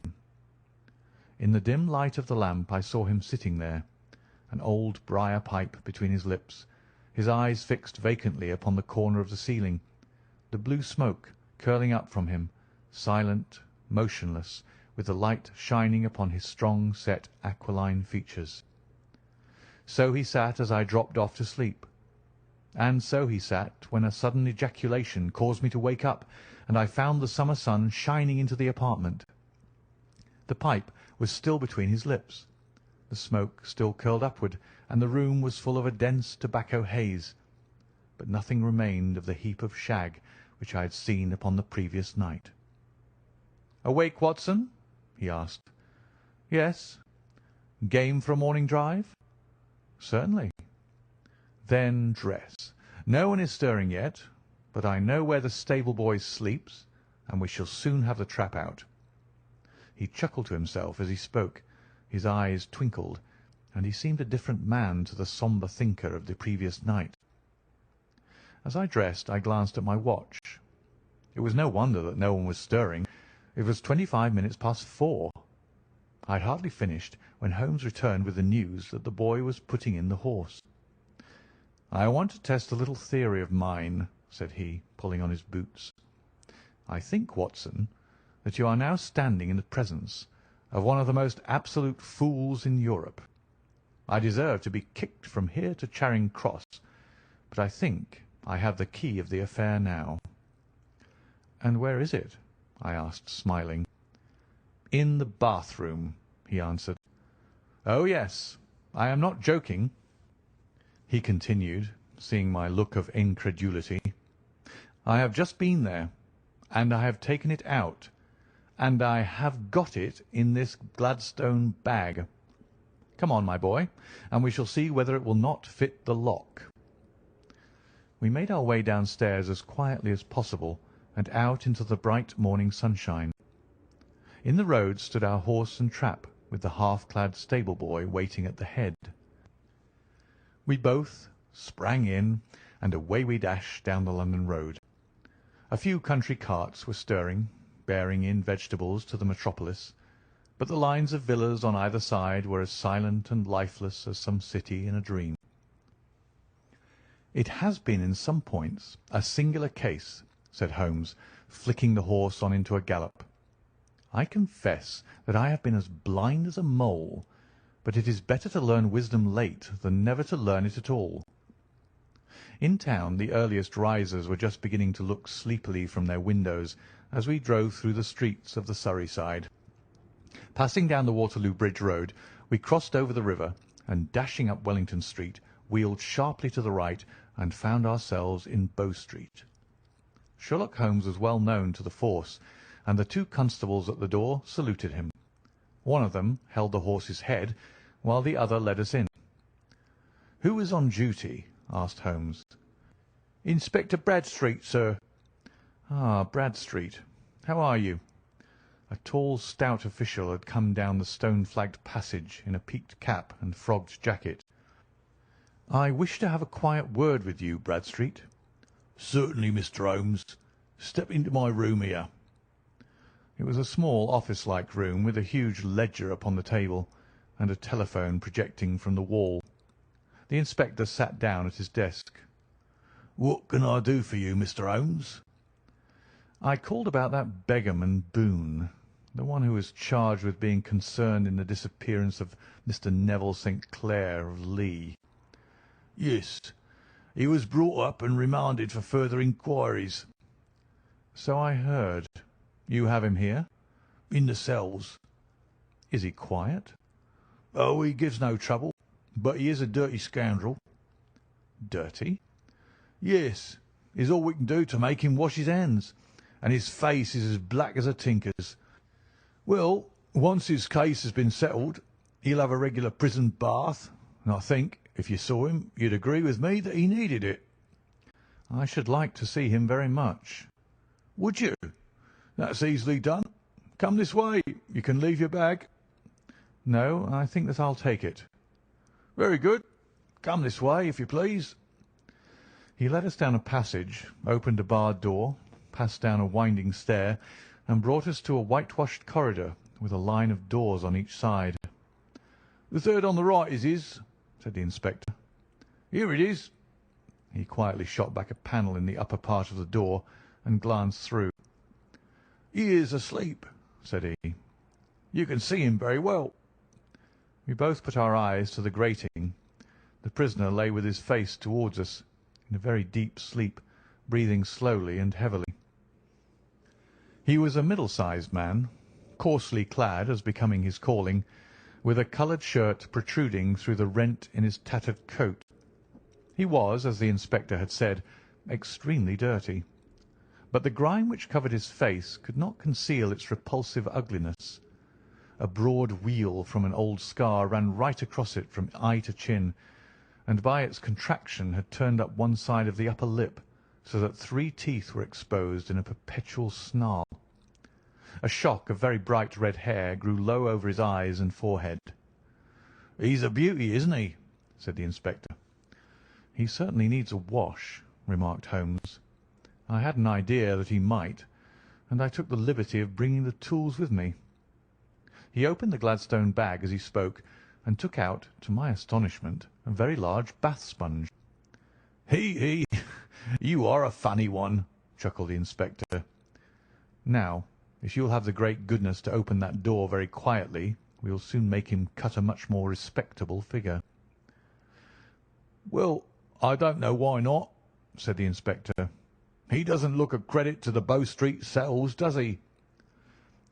In the dim light of the lamp I saw him sitting there, an old briar pipe between his lips, his eyes fixed vacantly upon the corner of the ceiling, the blue smoke curling up from him, silent, motionless, with the light shining upon his strong set aquiline features. So he sat as I dropped off to sleep, and so he sat when a sudden ejaculation caused me to wake up, and I found the summer sun shining into the apartment. The pipe was still between his lips, the smoke still curled upward, and the room was full of a dense tobacco haze, but nothing remained of the heap of shag which I had seen upon the previous night. "Awake, Watson?" he asked. "Yes." "Game for a morning drive?" "Certainly." "Then dress. No one is stirring yet, but I know where the stable boy sleeps, and we shall soon have the trap out." He chuckled to himself as he spoke, his eyes twinkled, and he seemed a different man to the sombre thinker of the previous night. As I dressed I glanced at my watch. It was no wonder that no one was stirring. It was 25 minutes past 4. I had hardly finished when Holmes returned with the news that the boy was putting in the horse. "I want to test a little theory of mine," said he, pulling on his boots. "I think, Watson, that you are now standing in the presence of one of the most absolute fools in Europe. I deserve to be kicked from here to Charing Cross, but I think I have the key of the affair now." "And where is it?" I asked, smiling. "In the bathroom," he answered. "Oh, yes, I am not joking," he continued, seeing my look of incredulity. "I have just been there, and I have taken it out, and I have got it in this Gladstone bag. Come on, my boy, and we shall see whether it will not fit the lock." We made our way downstairs as quietly as possible and out into the bright morning sunshine. In the road stood our horse and trap, with the half-clad stable boy waiting at the head. We both sprang in, and away we dashed down the London road. A few country carts were stirring, bearing in vegetables to the metropolis, but the lines of villas on either side were as silent and lifeless as some city in a dream. "It has been in some points a singular case," said Holmes, flicking the horse on into a gallop. "I confess that I have been as blind as a mole, but it is better to learn wisdom late than never to learn it at all." In town the earliest risers were just beginning to look sleepily from their windows as we drove through the streets of the Surrey side. Passing down the Waterloo Bridge Road, we crossed over the river, and dashing up Wellington Street, wheeled sharply to the right and found ourselves in Bow Street. Sherlock Holmes was well known to the force, and the two constables at the door saluted him. One of them held the horse's head, while the other led us in. "Who is on duty?" asked Holmes. "Inspector Bradstreet, sir." "Ah, Bradstreet. How are you?" A tall, stout official had come down the stone-flagged passage in a peaked cap and frogged jacket. "I wish to have a quiet word with you, Bradstreet." "Certainly, Mr. Holmes. Step into my room here." It was a small office-like room with a huge ledger upon the table and a telephone projecting from the wall. The inspector sat down at his desk. "What can I do for you, Mr. Holmes?" "I called about that beggarman Boone. The one who was charged with being concerned in the disappearance of Mr. Neville St. Clair of Lee.
Yes, he was brought up and remanded for further inquiries.
So I heard. You have him here?
In the cells.
Is he quiet?
Oh, he gives no trouble, but he is a dirty scoundrel.
Dirty?
Yes, it's all we can do to make him wash his hands, and his face is as black as a tinker's. Well, once his case has been settled, he'll have a regular prison bath, and I think, if you saw him, you'd agree with me that he needed it.
I should like to see him very much.
Would you? That's easily done. Come this way. You can leave your bag.
No, I think that I'll take it.
Very good. Come this way, if you please.
He led us down a passage, opened a barred door, passed down a winding stair, and brought us to a whitewashed corridor with a line of doors on each side.
The third on the right is his, said the inspector. Here it is.
He quietly shot back a panel in the upper part of the door and glanced through.
He is asleep, said he. You can see him very well.
We both put our eyes to the grating. The prisoner lay with his face towards us, in a very deep sleep, breathing slowly and heavily. He was a middle-sized man, coarsely clad as becoming his calling, with a coloured shirt protruding through the rent in his tattered coat. He was, as the inspector had said, extremely dirty, but the grime which covered his face could not conceal its repulsive ugliness. A broad wheal from an old scar ran right across it from eye to chin, and by its contraction had turned up one side of the upper lip, so that 3 teeth were exposed in a perpetual snarl. A shock of very bright red hair grew low over his eyes and forehead.
"He's a beauty, isn't he?" said the inspector.
"He certainly needs a wash," remarked Holmes. "I had an idea that he might, and I took the liberty of bringing the tools with me." He opened the Gladstone bag as he spoke, and took out, to my astonishment, a very large bath sponge.
He, you are a funny one," chuckled the inspector.
"Now, if you'll have the great goodness to open that door very quietly, we will soon make him cut a much more respectable figure."
"Well, I don't know why not," said the inspector. "He doesn't look a credit to the Bow Street cells, does he?"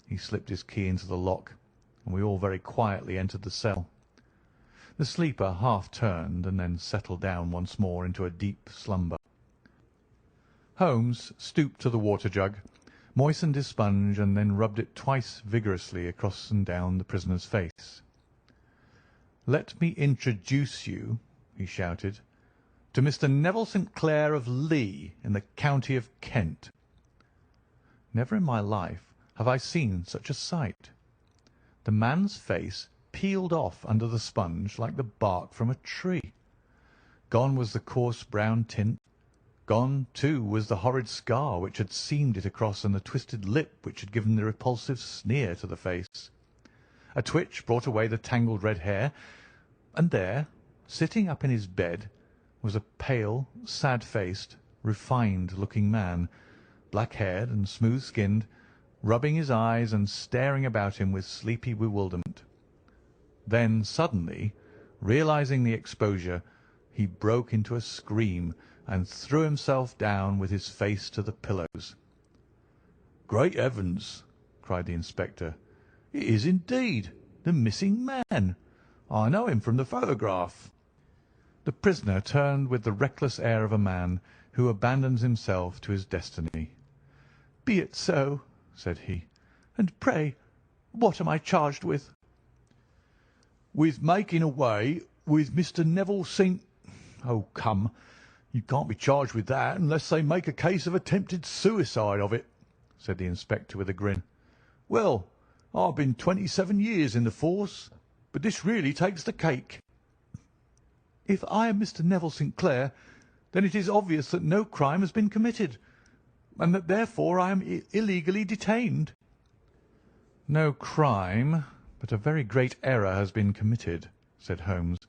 He slipped his key into the lock, and we all very quietly entered the cell. The sleeper half turned and then settled down once more into a deep slumber. Holmes stooped to the water jug, moistened his sponge, and then rubbed it twice vigorously across and down the prisoner's face. "Let me introduce you," he shouted, "to Mr. Neville St. Clair of Lee in the county of Kent." Never in my life have I seen such a sight. The man's face peeled off under the sponge like the bark from a tree. Gone was the coarse brown tint. Gone, too, was the horrid scar which had seamed it across and the twisted lip which had given the repulsive sneer to the face. A twitch brought away the tangled red hair, and there, sitting up in his bed, was a pale, sad-faced, refined-looking man, black-haired and smooth-skinned, rubbing his eyes and staring about him with sleepy bewilderment. Then suddenly, realizing the exposure, he broke into a scream and threw himself down with his face to the pillows.
"Great heavens!" cried the inspector. "It is indeed the missing man. I know him from the photograph."
The prisoner turned with the reckless air of a man who abandons himself to his destiny.
"Be it so," said he. "And pray, what am I charged with?"
"With making away with Mr. Neville St. Oh, come, you can't be charged with that unless they make a case of attempted suicide of it," said the inspector with a grin. "Well, I've been 27 years in the force, but this really takes the cake."
"If I am Mr. Neville St. Clair, then it is obvious that no crime has been committed, and that therefore I am illegally detained."
"No crime, but a very great error has been committed," said Holmes.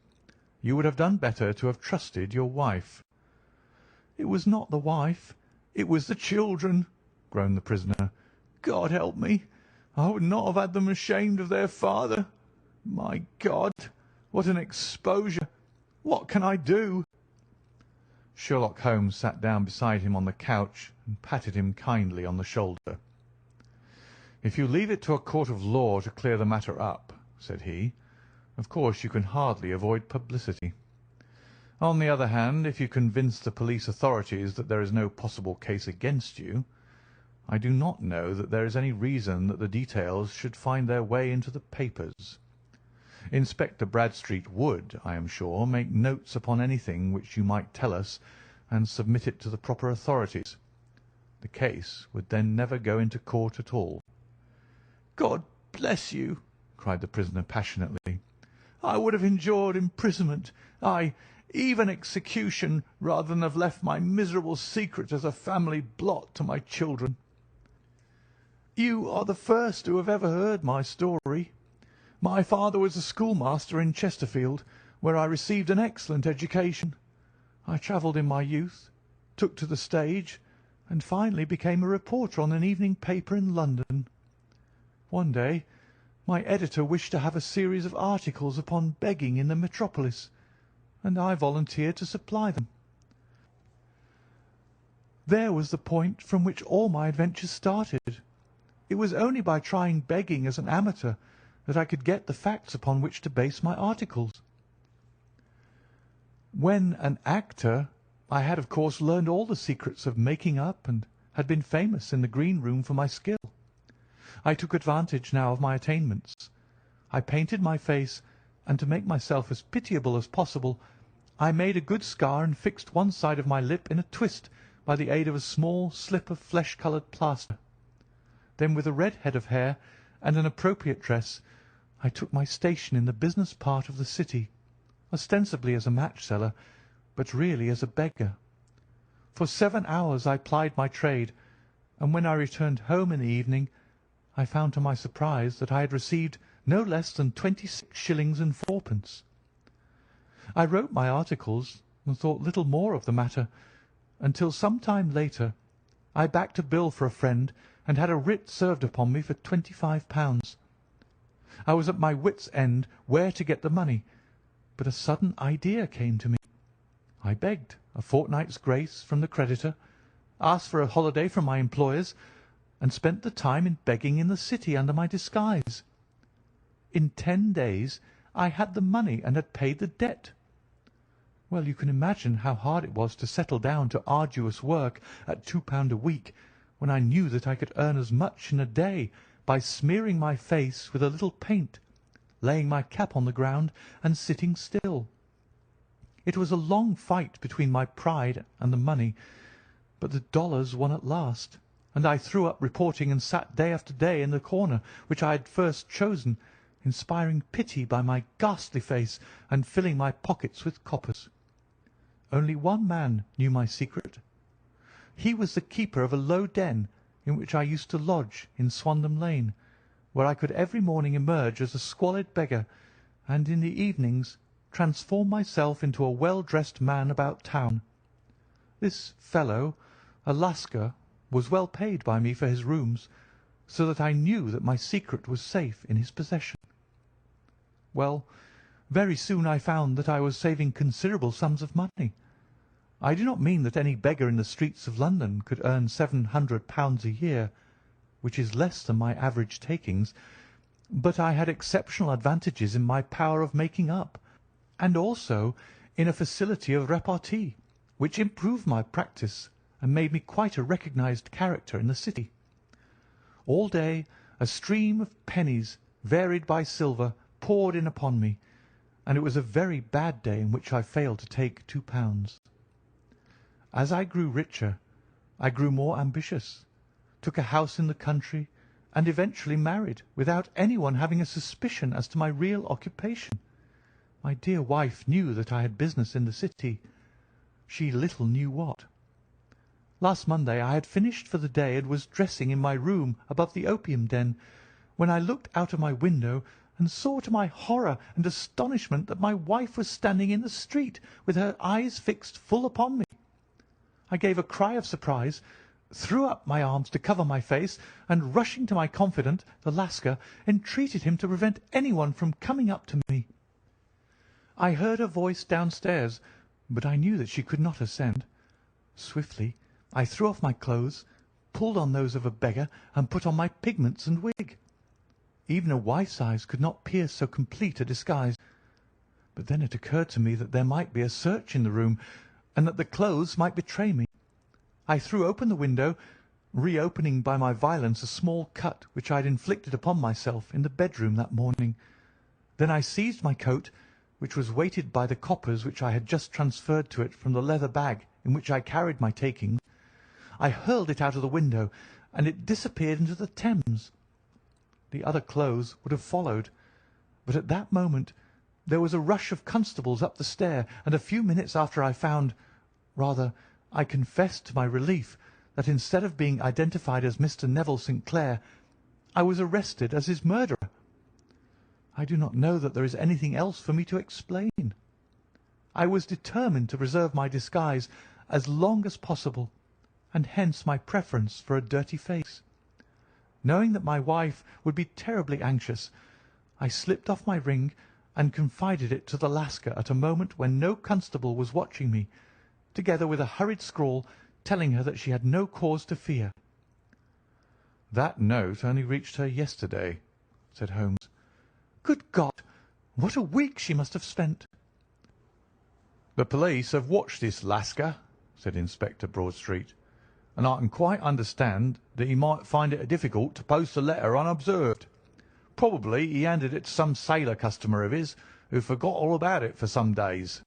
"You would have done better to have trusted your wife."
"It was not the wife, it was the children," groaned the prisoner. "God help me! I would not have had them ashamed of their father. My God, what an exposure! What can I do?"
Sherlock Holmes sat down beside him on the couch and patted him kindly on the shoulder. "If you leave it to a court of law to clear the matter up," said he, "of course you can hardly avoid publicity. On the other hand, if you convince the police authorities that there is no possible case against you, I do not know that there is any reason that the details should find their way into the papers. Inspector Bradstreet would, I am sure, make notes upon anything which you might tell us and submit it to the proper authorities. The case would then never go into court at all."
"God bless you!" cried the prisoner passionately. "I would have endured imprisonment, aye, even execution, rather than have left my miserable secret as a family blot to my children. You are the first who have ever heard my story. My father was a schoolmaster in Chesterfield, where I received an excellent education. I travelled in my youth, took to the stage, and finally became a reporter on an evening paper in London. One day my editor wished to have a series of articles upon begging in the metropolis, and I volunteered to supply them. There was the point from which all my adventures started. It was only by trying begging as an amateur that I could get the facts upon which to base my articles. When an actor, I had of course learned all the secrets of making up and had been famous in the green room for my skill. I took advantage now of my attainments. I painted my face, and to make myself as pitiable as possible, I made a good scar and fixed one side of my lip in a twist by the aid of a small slip of flesh-coloured plaster. Then, with a red head of hair and an appropriate dress, I took my station in the business part of the city, ostensibly as a match-seller, but really as a beggar. For 7 hours I plied my trade, and when I returned home in the evening, I found to my surprise that I had received no less than 26 shillings and fourpence. I wrote my articles and thought little more of the matter, until some time later I backed a bill for a friend and had a writ served upon me for £25. I was at my wits' end where to get the money, but a sudden idea came to me. I begged a fortnight's grace from the creditor, asked for a holiday from my employers, and spent the time in begging in the city under my disguise. In 10 days I had the money and had paid the debt. Well, you can imagine how hard it was to settle down to arduous work at £2 a week, when I knew that I could earn as much in a day by smearing my face with a little paint, laying my cap on the ground, and sitting still. It was a long fight between my pride and the money, but the dollars won at last, and I threw up reporting and sat day after day in the corner which I had first chosen, inspiring pity by my ghastly face and filling my pockets with coppers. Only one man knew my secret. He was the keeper of a low den in which I used to lodge in Swandam Lane, where I could every morning emerge as a squalid beggar, and in the evenings transform myself into a well-dressed man about town. This fellow, a Lascar, was well paid by me for his rooms, so that I knew that my secret was safe in his possession. Well, very soon I found that I was saving considerable sums of money. I do not mean that any beggar in the streets of London could earn £700 a year, which is less than my average takings, but I had exceptional advantages in my power of making up, and also in a facility of repartee, which improved my practice and made me quite a recognized character in the city. All day a stream of pennies, varied by silver, poured in upon me, and it was a very bad day in which I failed to take £2. As I grew richer, I grew more ambitious, took a house in the country, and eventually married without anyone having a suspicion as to my real occupation. My dear wife knew that I had business in the city. She little knew what. Last Monday I had finished for the day and was dressing in my room above the opium den, when I looked out of my window and saw to my horror and astonishment that my wife was standing in the street with her eyes fixed full upon me. I gave a cry of surprise, threw up my arms to cover my face, and rushing to my confidant, the Lascar, entreated him to prevent anyone from coming up to me. I heard her voice downstairs, but I knew that she could not ascend. Swiftly I threw off my clothes, pulled on those of a beggar, and put on my pigments and wig. Even a wife's eyes could not pierce so complete a disguise. But then it occurred to me that there might be a search in the room, and that the clothes might betray me. I threw open the window, reopening by my violence a small cut which I had inflicted upon myself in the bedroom that morning. Then I seized my coat, which was weighted by the coppers which I had just transferred to it from the leather bag in which I carried my takings. I hurled it out of the window, and it disappeared into the Thames. The other clothes would have followed, but at that moment there was a rush of constables up the stair, and a few minutes after I found, rather, I confess to my relief, that instead of being identified as Mr. Neville St. Clair, I was arrested as his murderer. I do not know that there is anything else for me to explain. I was determined to preserve my disguise as long as possible, and hence my preference for a dirty face. Knowing that my wife would be terribly anxious, I slipped off my ring and confided it to the Lascar at a moment when no constable was watching me, together with a hurried scrawl telling her that she had no cause to fear.
"That note only reached her yesterday," said Holmes.
"Good God! What a week she must have spent!"
"The police have watched this Lascar," said Inspector Broadstreet, "and I can quite understand that he might find it difficult to post a letter unobserved. Probably he handed it to some sailor customer of his who forgot all about it for some days."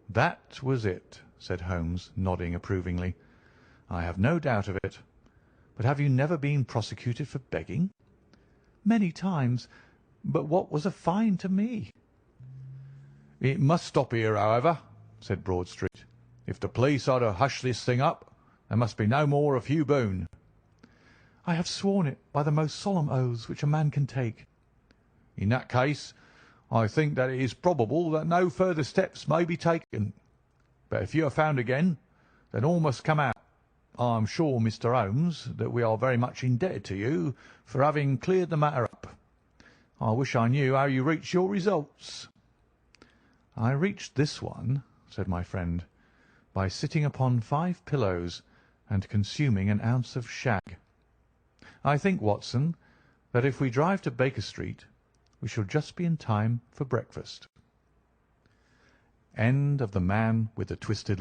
"That was it," said Holmes, nodding approvingly. "I have no doubt of it. But have you never been prosecuted for begging?"
"Many times. But what was a fine to me?"
"It must stop here, however," said Broadstreet. "If the police are to hush this thing up, there must be no more of Hugh Boone."
"I have sworn it by the most solemn oaths which a man can take."
"In that case, I think that it is probable that no further steps may be taken. But if you are found again, then all must come out. I am sure, Mr. Holmes, that we are very much indebted to you for having cleared the matter up. I wish I knew how you reached your results."
"I reached this one," said my friend, "by sitting upon 5 pillows and consuming an ounce of shag. I think, Watson, that if we drive to Baker Street, we shall just be in time for breakfast." End of The Man with the Twisted